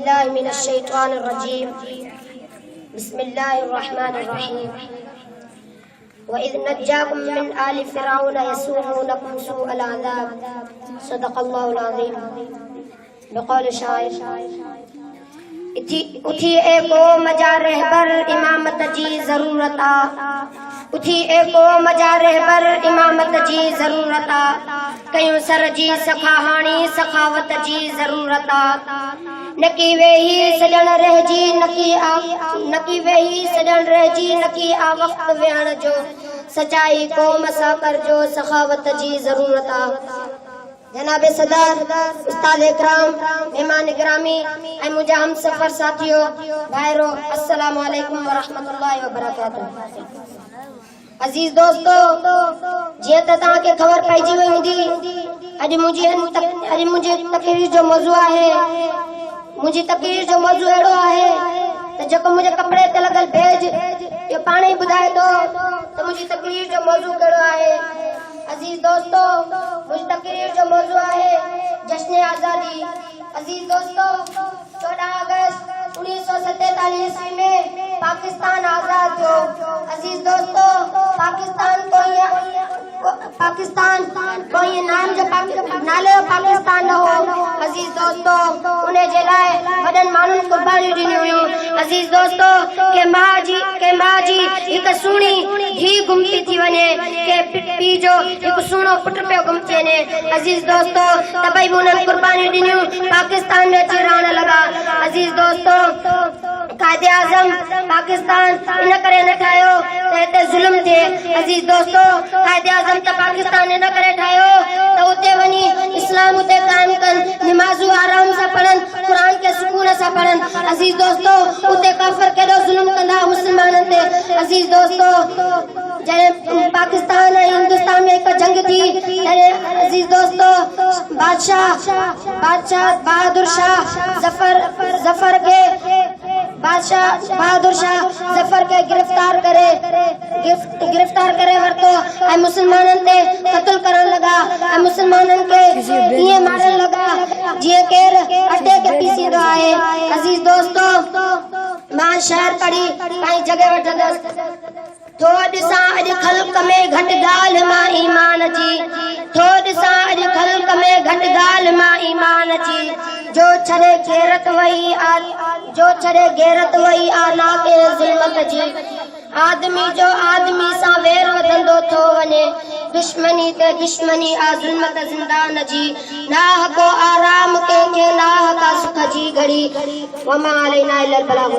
بالله من الشيطان الرجيم بسم الله الرحمن الرحيم وإذ نجاكم من آل فرعون يسومونكم سوء العذاب صدق الله العظيم بقول شاعر उथी ए क़ौम जा रहबर इमामत जी ज़रूरत आ उथी ए क़ौम जा रहबर इमामत जी ज़रूरत आ कयूं सर जी सखाहाणी सखावत जी ज़रूरत आ नकी वेही सजण रहजी नकी वेही सजण रहजी नकी आ वक्त वेहण जो सचाई क़ौम सां करजो सखावत जी ज़रूरत आ जनाब सदर उस्ताद इकराम मेहमान गिरामी ऐं मुंहिंजा हम सफ़र साथियो भाइरो अस्सलामु अलैकुम व रहमतुल्लाहि व बरकातहू। अज़ीज़ दोस्तो जीअं त तव्हांखे ख़बर पइजी वई हूंदी अॼु मुंहिंजी तक़रीर जो मौज़ू आहे मुंहिंजी तक़रीर जो मौज़ू अहिड़ो आहे त जेको मुंहिंजे कपिड़े ते लॻल भेज इहो पाण ई ॿुधाए थो त मुंहिंजी तक़रीर जो मौज़ू कहिड़ो आहे। अज़ीज़ दोस्तो मुझ तकरीर जो मौजू है जश्न आज़ादी। अज़ीज़ दोस्तो 14 अगस्त 1947 ईस्वी में पाकिस्तान आज़ाद हो। अज़ीज़ दोस्तो पाकिस्तान कोई नाम जो नाले पाकिस्तान न हो। अज़ीज़ दोस्तो उन्हें जे लाइ वॾनि माण्हुनि क़ुर्बानियूं ॾिनियूं हुयूं। अज़ीज़ दोस्तो के मां जी हिकु सुहिणी धीउ गुम थी वञे के पीउ जो हिकु सुहिणो पुटु पियो गुम थी वञे। अज़ीज़ दोस्तो तबई बि उन्हनि क़ुर्बानियूं ॾिनियूं पाकिस्तान में अची रहण लॻा। अज़ीज़ दोस्तो कायदे आज़म पाकिस्तान इन करे न ठाहियो त हिते ज़ुल्म थिए। अज़ीज़ दोस्तो कायदे आज़म त पाकिस्तान इन करे ठाहियो त उते वञी इस्लाम उते क़ाइमु कनि निमाज़ूं आराम सां पढ़नि क़ुर खे सुकून सां पढ़नि। अज़ीज़ दोस्तो उते काफ़िर केॾो ज़ुल्म कंदा मुस्लमाननि ते। अज़ीज़ दोस्तो जॾहिं पाकिस्तान ऐं हिंदुस्तान में हिकु जंग थी तॾहिं अज़ीज़ दोस्तो बादशाह बहादुर शाह ज़फ़र के गिरफ्तार करे वरितो ऐं मुस्लमाननि ते क़त्ल करण लॻा ऐं मुस्लमाननि खे ईअं मारण लॻा जीअं केरु अटे खे पीसींदो आहे। अज़ीज़ दोस्तो मां शहर पढ़ी पंहिंजी जॻह वठंदसि थो ॾिसां अॼु ख़ल्क़ में घटि ॻाल्हि मां ईमान जी थो ॾिसां अॼु ख़ल्क़ में घटि ॻाल्हि मां ईमान जी जो छॾे गैरत वई आ ना के ज़ुल्मत जी आदमी जो आदमी सां वेर वधंदो थो वञे दुश्मनी ते दुश्मनी आ ज़ुल्मत ज़िंदान जी नाह को आराम कंहिंखे नाह का सुख जी घड़ी वमा अलैना इल्लल बलाग।